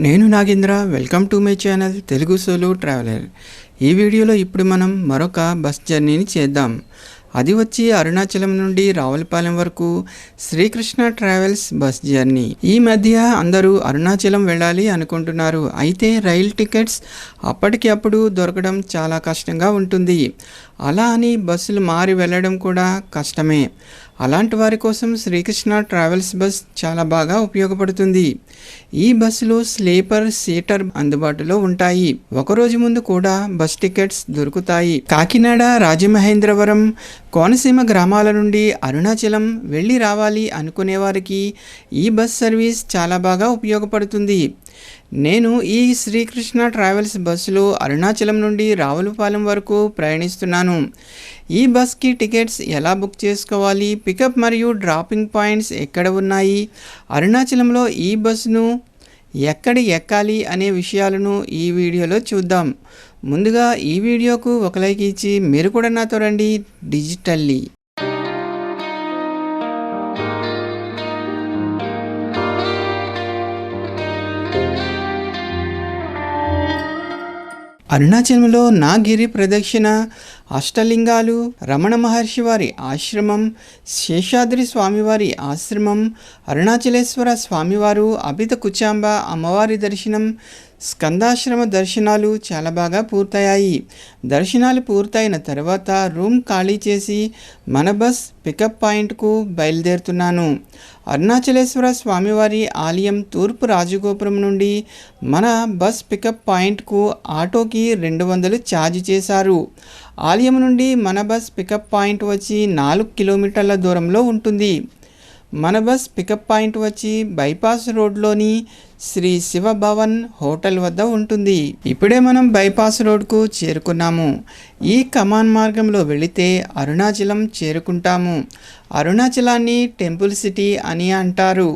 నేను Nagendra. Welcome to my channel Telugu solo traveller. ఈ వీడియోలో ఇప్పుడు మనం మరొక బస్ జర్నీని చేద్దాం. అది వచ్చి అరుణాచలం నుండి రావులపాలెం వరకు శ్రీకృష్ణ ట్రావెల్స్ బస్ జర్నీ. ఈ మధ్య అందరూ అరుణాచలం వెళ్ళాలి అనుకుంటున్నారు. అయితే రైల్ టికెట్స్ అప్పటికి అప్పుడు దొరకడం చాలా కష్టంగా ఉంటుంది. అలా అని బస్సులు మారి వెళ్ళడం కూడా కష్టమే. అలాంటి వారి కోసం శ్రీకృష్ణ ట్రావెల్స్ బస్ చాలా బాగా ఉపయోగపడుతుంది. ఈ బస్సులో స్లీపర్ సీటర్ అందుబాటులో ఉంటాయి. ఒకరోజు ముందు కూడా బస్ టికెట్స్ దొరుకుతాయి. కాకినాడ, రాజమహేంద్రవరం, కోనసీమ గ్రామాల నుండి అరుణాచలం వెళ్ళి రావాలి అనుకునే వారికి ఈ బస్ సర్వీస్ చాలా బాగా ఉపయోగపడుతుంది. నేను ఈ శ్రీకృష్ణ ట్రావెల్స్ బస్సులో అరుణాచలం నుండి రావులపాలెం వరకు ప్రయాణిస్తున్నాను. ఈ బస్కి టికెట్స్ ఎలా బుక్ చేసుకోవాలి, పికప్ మరియు డ్రాపింగ్ పాయింట్స్ ఎక్కడ ఉన్నాయి, అరుణాచలంలో ఈ బస్సును ఎక్కాలి అనే విషయాలను ఈ వీడియోలో చూద్దాం. ముందుగా ఈ వీడియోకు ఒక లైక్ ఇచ్చి మీరు కూడా నాతో రండి డిజిటల్లీ. అరుణాచలంలో నాగిరి ప్రదక్షిణ, అష్టలింగాలు, రమణ మహర్షి వారి ఆశ్రమం, శేషాద్రి స్వామివారి ఆశ్రమం, అరుణాచలేశ్వర స్వామివారు, అభిత కుచాంబ అమ్మవారి దర్శనం, స్కందాశ్రమ దర్శనాలు చాలా బాగా పూర్తయ్యాయి. దర్శనాలు పూర్తయిన తర్వాత రూమ్ ఖాళీ చేసి మన బస్ పికప్ పాయింట్కు బయలుదేరుతున్నాను. అరుణాచలేశ్వర స్వామివారి ఆలయం తూర్పు రాజగోపురం నుండి మన బస్ పికప్ పాయింట్కు ఆటోకి 200 ఛార్జ్ చేశారు. ఆలయం నుండి మన బస్ పికప్ పాయింట్ వచ్చి 4 కిలోమీటర్ల దూరంలో ఉంటుంది. మన బస్ పికప్ పాయింట్ వచ్చి బైపాస్ రోడ్లోని శ్రీ శివ భవన్ హోటల్ వద్ద ఉంటుంది. ఇప్పుడే మనం బైపాస్ రోడ్కు చేరుకున్నాము. ఈ కమాన్ మార్గంలో వెళితే అరుణాచలం చేరుకుంటాము. అరుణాచలాన్ని టెంపుల్ సిటీ అని అంటారు.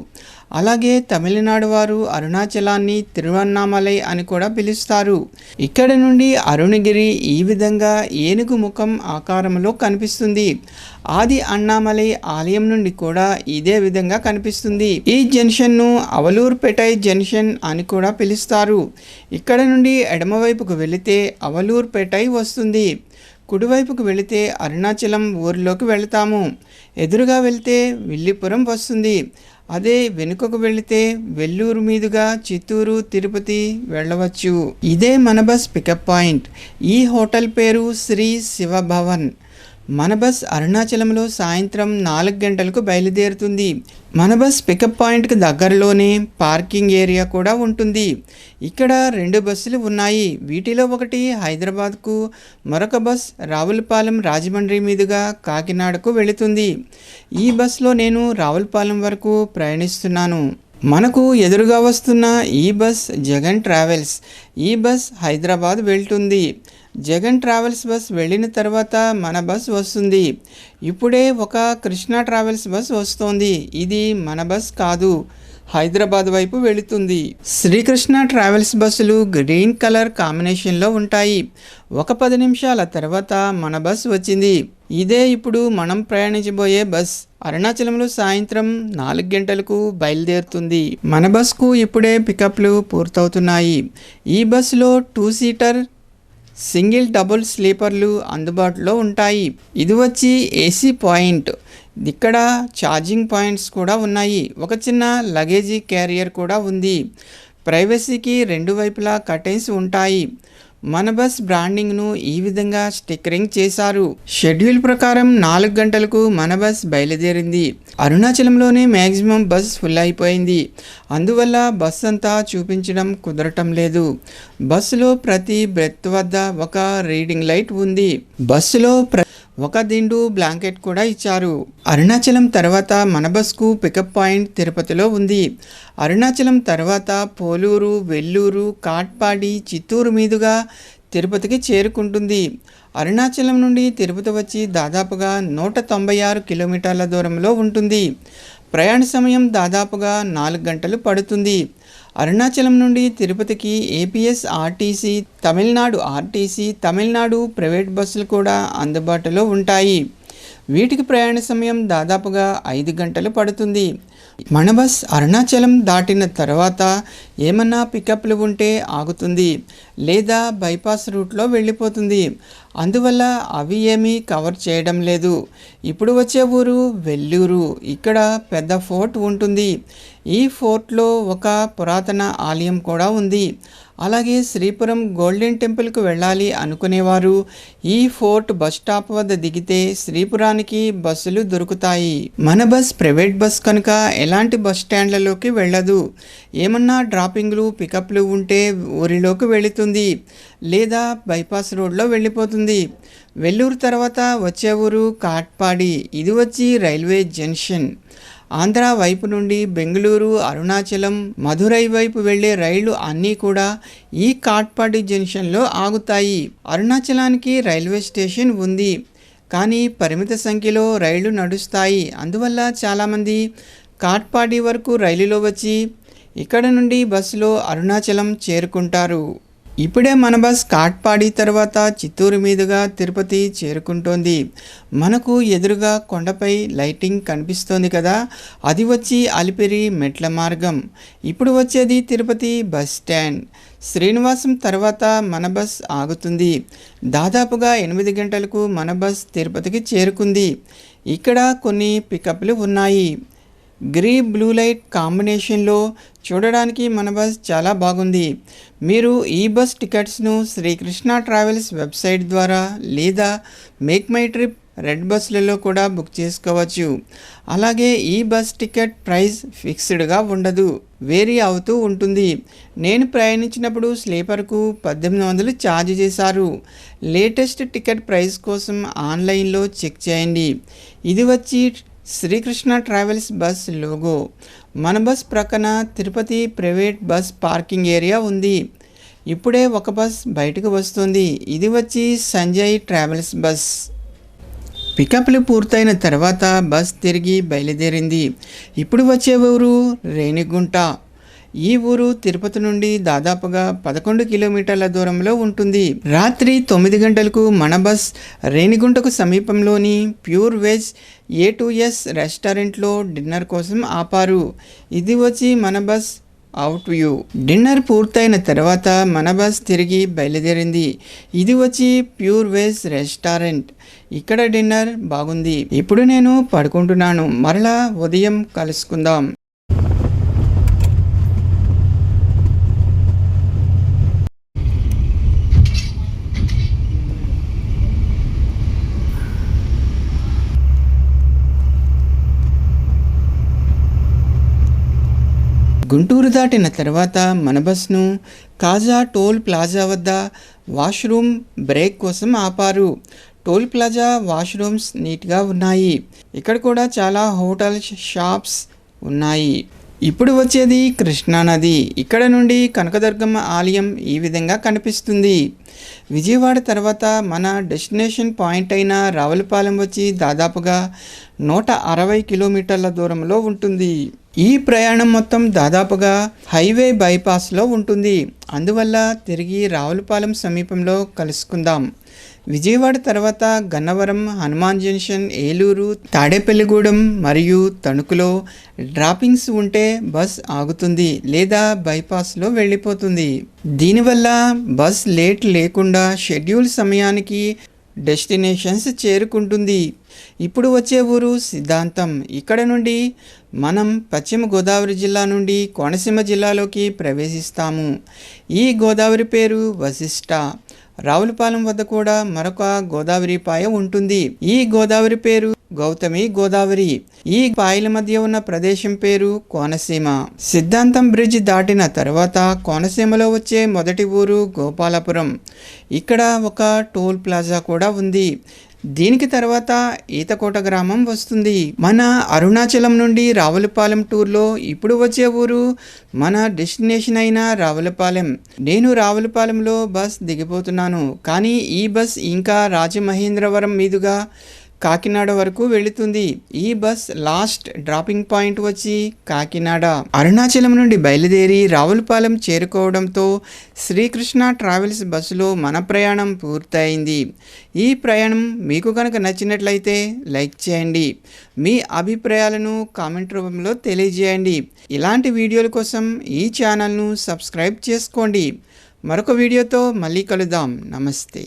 అలాగే తమిళనాడు వారు అరుణాచలాన్ని తిరువన్నామలై అని కూడా పిలుస్తారు. ఇక్కడ నుండి అరుణగిరి ఈ విధంగా ఏనుగు ముఖం ఆకారంలో కనిపిస్తుంది. ఆది అన్నామలై ఆలయం నుండి కూడా ఇదే విధంగా కనిపిస్తుంది. ఈ జంక్షన్ను అవలూర్పేటై జంక్షన్ అని కూడా పిలుస్తారు. ఇక్కడ నుండి ఎడమవైపుకు వెళితే అవలూర్పేటై వస్తుంది. కుడివైపుకు వెళితే అరుణాచలం ఊరిలోకి వెళతాము. ఎదురుగా వెళితే విల్లిపురం వస్తుంది. అదే వెనుకకు వెళితే వెల్లూరు మీదుగా చిత్తూరు, తిరుపతి వెళ్ళవచ్చు. ఇదే మన బస్ పికప్ పాయింట్. ఈ హోటల్ పేరు శ్రీ శివ భవన్. మన బస్ అరుణాచలంలో సాయంత్రం 4 గంటలకు బయలుదేరుతుంది. మన బస్ పికప్ పాయింట్కి దగ్గరలోనే పార్కింగ్ ఏరియా కూడా ఉంటుంది. ఇక్కడ 2 బస్సులు ఉన్నాయి. వీటిలో ఒకటి హైదరాబాద్కు, మరొక బస్ రావులపాలెం రాజమండ్రి మీదుగా కాకినాడకు వెళుతుంది. ఈ బస్లో నేను రావులపాలెం వరకు ప్రయాణిస్తున్నాను. మనకు ఎదురుగా వస్తున్న ఈ బస్ జగన్ ట్రావెల్స్. ఈ బస్ హైదరాబాద్ వెళ్తుంది. జగన్ ట్రావెల్స్ బస్ వెళ్ళిన తర్వాత మన బస్ వస్తుంది. ఇప్పుడే ఒక కృష్ణ ట్రావెల్స్ బస్ వస్తోంది. ఇది మన బస్ కాదు, హైదరాబాద్ వైపు వెళుతుంది. శ్రీకృష్ణ ట్రావెల్స్ బస్సులు గ్రీన్ కలర్ కాంబినేషన్లో ఉంటాయి. ఒక 10 నిమిషాల తర్వాత మన బస్ వచ్చింది. ఇదే ఇప్పుడు మనం ప్రయాణించబోయే బస్. అరుణాచలంలో సాయంత్రం 4 గంటలకు బయలుదేరుతుంది. మన బస్కు ఇప్పుడే పికప్లు పూర్తవుతున్నాయి. ఈ బస్సులో 2 సీటర్, సింగిల్, డబుల్ స్లీపర్లు అందుబాటులో ఉంటాయి. ఇది వచ్చి ఏసీ పాయింట్. ఇక్కడ ఛార్జింగ్ పాయింట్స్ కూడా ఉన్నాయి. ఒక చిన్న లగేజీ క్యారియర్ కూడా ఉంది. ప్రైవసీకి 2 వైపులా కర్టెన్స్ ఉంటాయి. మన బస్ బ్రాండింగ్ను ఈ విధంగా స్టిక్కరింగ్ చేశారు. షెడ్యూల్ ప్రకారం 4 గంటలకు మన బస్ బయలుదేరింది. అరుణాచలంలోనే మ్యాక్సిమం బస్ ఫుల్ అయిపోయింది. అందువల్ల బస్ అంతా చూపించడం కుదరటం లేదు. బస్సులో ప్రతి బ్రెత్ వద్ద ఒక రీడింగ్ లైట్ ఉంది. బస్సులో ఒక దిండు, బ్లాంకెట్ కూడా ఇచ్చారు. అరుణాచలం తర్వాత మన బస్కు పికప్ పాయింట్ తిరుపతిలో ఉంది. అరుణాచలం తర్వాత పోలూరు, వెల్లూరు, కాట్పాడి, చిత్తూరు మీదుగా తిరుపతికి చేరుకుంటుంది. అరుణాచలం నుండి తిరుపతి వచ్చి దాదాపుగా 196 కిలోమీటర్ల దూరంలో ఉంటుంది. ప్రయాణ సమయం దాదాపుగా 4 గంటలు పడుతుంది. అరుణాచలం నుండి తిరుపతికి APS RTC, Tamil Nadu RTC, Tamil Nadu private బస్సులు కూడా అందుబాటులో ఉంటాయి. వీటికి ప్రయాణ సమయం దాదాపుగా 5 గంటలు పడుతుంది. మన బస్ అరుణాచలం దాటిన తర్వాత ఏమన్నా పికప్లు ఉంటే ఆగుతుంది, లేదా బైపాస్ రూట్లో వెళ్ళిపోతుంది. అందువల్ల అవి ఏమీ కవర్ చేయడం లేదు. ఇప్పుడు వచ్చే ఊరు వెల్లూరు. ఇక్కడ పెద్ద ఫోర్ట్ ఉంటుంది. ఈ ఫోర్ట్లో ఒక పురాతన ఆలయం కూడా ఉంది. అలాగే శ్రీపురం గోల్డెన్ టెంపుల్కు వెళ్ళాలి అనుకునేవారు ఈ ఫోర్ట్ బస్ స్టాప్ వద్ద దిగితే శ్రీపురానికి బస్సులు దొరుకుతాయి. మన బస్ ప్రైవేట్ బస్ కనుక ఎలాంటి బస్ స్టాండ్లలోకి వెళ్ళదు. ఏమన్నా డ్రాపింగ్లు పికప్లు ఉంటే ఊరిలోకి వెళుతుంది, లేదా బైపాస్ రోడ్లో వెళ్ళిపోతుంది. వెల్లూరు తర్వాత వచ్చే ఊరు కాట్పాడి. ఇది వచ్చి రైల్వే జంక్షన్. ఆంధ్ర వైపు నుండి బెంగళూరు, అరుణాచలం, మధురై వైపు వెళ్లే రైళ్లు అన్నీ కూడా ఈ కాట్పాడి జంక్షన్లో ఆగుతాయి. అరుణాచలానికి రైల్వే స్టేషన్ ఉంది, కానీ పరిమిత సంఖ్యలో రైళ్లు నడుస్తాయి. అందువల్ల చాలామంది కాట్పాడి వరకు రైలులో వచ్చి ఇక్కడ నుండి బస్సులో అరుణాచలం చేరుకుంటారు. ఇప్పుడే మన బస్ కాట్పాడి తర్వాత చిత్తూరు మీదుగా తిరుపతి చేరుకుంటోంది. మనకు ఎదురుగా కొండపై లైటింగ్ కనిపిస్తోంది కదా, అది వచ్చి అలిపిరి మెట్ల మార్గం. ఇప్పుడు వచ్చేది తిరుపతి బస్ స్టాండ్. శ్రీనివాసం తర్వాత మన బస్ ఆగుతుంది. దాదాపుగా 8 గంటలకు మన బస్ తిరుపతికి చేరుకుంది. ఇక్కడ కొన్ని పికప్లు ఉన్నాయి. గ్రీన్ బ్లూ లైట్ కాంబినేషన్లో చూడడానికి మన బస్ చాలా బాగుంది. మీరు ఈ బస్ టికెట్స్ను శ్రీకృష్ణ ట్రావెల్స్ వెబ్సైట్ ద్వారా లేదా మేక్ మై ట్రిప్ రెడ్ బస్సులలో కూడా బుక్ చేసుకోవచ్చు. అలాగే ఈ బస్ టికెట్ ప్రైస్ ఫిక్స్డ్గా ఉండదు, వేరీ అవుతూ ఉంటుంది. నేను ప్రయాణించినప్పుడు స్లీపర్కు 1800 ఛార్జ్ చేశారు. లేటెస్ట్ టికెట్ ప్రైస్ కోసం ఆన్లైన్లో చెక్ చేయండి. ఇది వచ్చి శ్రీకృష్ణ ట్రావెల్స్ బస్ లోగో. మన బస్ ప్రక్కన Tirupati private bus parking area ఉంది. ఇప్పుడే ఒక బస్ బయటకు వస్తుంది. ఇది వచ్చి సంజయ్ ట్రావెల్స్ బస్. పికప్లు పూర్తయిన తర్వాత బస్ తిరిగి బయలుదేరింది. ఇప్పుడు వచ్చే ఊరు రేణిగుంట. ఈ ఊరు తిరుపతి నుండి దాదాపుగా 11 కిలోమీటర్ల దూరంలో ఉంటుంది. రాత్రి 9 గంటలకు మన బస్ రేణిగుంటకు సమీపంలోని ప్యూర్ వెజ్ A2S రెస్టారెంట్లో డిన్నర్ కోసం ఆపారు. ఇది వచ్చి మన బస్ అవుట్ వ్యూ. డిన్నర్ పూర్తయిన తర్వాత మన బస్ తిరిగి బయలుదేరింది. ఇది వచ్చి ప్యూర్ వెజ్ రెస్టారెంట్. ఇక్కడ డిన్నర్ బాగుంది. ఇప్పుడు నేను పడుకుంటున్నాను. మరలా ఉదయం కలుసుకుందాం. గుంటూరు దాటిన తర్వాత మన బస్ను కాజా టోల్ ప్లాజా వద్ద వాష్రూమ్ బ్రేక్ కోసం ఆపారు. టోల్ ప్లాజా వాష్రూమ్స్ నీట్గా ఉన్నాయి. ఇక్కడ కూడా చాలా హోటల్స్, షాప్స్ ఉన్నాయి. ఇప్పుడు వచ్చేది కృష్ణానది. ఇక్కడ నుండి కనకదుర్గమ్మ ఆలయం ఈ విధంగా కనిపిస్తుంది. విజయవాడ తర్వాత మన డెస్టినేషన్ పాయింట్ అయిన రావులపాలెం వచ్చి దాదాపుగా 160 కిలోమీటర్ల దూరంలో ఉంటుంది. ఈ ప్రయాణం మొత్తం దాదాపుగా హైవే బైపాస్లో ఉంటుంది. అందువల్ల తిరిగి రావులపాలెం సమీపంలో కలుసుకుందాం. విజయవాడ తర్వాత గన్నవరం, హనుమాన్ జంక్షన్, ఏలూరు, తాడేపల్లిగూడెం మరియు తణుకులో డ్రాపింగ్స్ ఉంటే బస్ ఆగుతుంది లేదా బైపాస్లో వెళ్ళిపోతుంది. దీనివల్ల బస్ లేట్ లేకుండా షెడ్యూల్ సమయానికి డెస్టినేషన్స్ చేరుకుంటుంది. ఇప్పుడు వచ్చే ఊరు సిద్ధాంతం. ఇక్కడ నుండి మనం పశ్చిమ గోదావరి జిల్లా నుండి కోనసీమ జిల్లాలోకి ప్రవేశిస్తాము. ఈ గోదావరి పేరు వశిష్ట. రావులపాలెం వద్ద కూడా మరొక గోదావరి పాయ ఉంటుంది. ఈ గోదావరి పేరు గౌతమి గోదావరి. ఈ పాయల మధ్య ఉన్న ప్రదేశం పేరు కోనసీమ. సిద్ధాంతం బ్రిడ్జ్ దాటిన తర్వాత కోనసీమలో వచ్చే మొదటి ఊరు గోపాలపురం. ఇక్కడ ఒక టోల్ ప్లాజా కూడా ఉంది. దీనికి తర్వాత ఈతకోట గ్రామం వస్తుంది. మన అరుణాచలం నుండి రావులపాలెం టూర్లో ఇప్పుడు వచ్చే ఊరు మన డెస్టినేషన్ అయిన రావులపాలెం. నేను రావులపాలెంలో బస్ దిగిపోతున్నాను, కానీ ఈ బస్ ఇంకా రాజమహేంద్రవరం మీదుగా కాకినాడ వరకు వెళుతుంది. ఈ బస్ లాస్ట్ డ్రాపింగ్ పాయింట్ వచ్చి కాకినాడ. అరుణాచలం నుండి బయలుదేరి రావులపాలెం చేరుకోవడంతో శ్రీకృష్ణ ట్రావెల్స్ బస్సులో మన ప్రయాణం పూర్తయింది. ఈ ప్రయాణం మీకు కనుక నచ్చినట్లయితే లైక్ చేయండి. మీ అభిప్రాయాలను కామెంట్ రూపంలో తెలియజేయండి. ఇలాంటి వీడియోల కోసం ఈ ఛానల్ను సబ్స్క్రైబ్ చేసుకోండి. మరొక వీడియోతో మళ్ళీ కలుద్దాం. నమస్తే.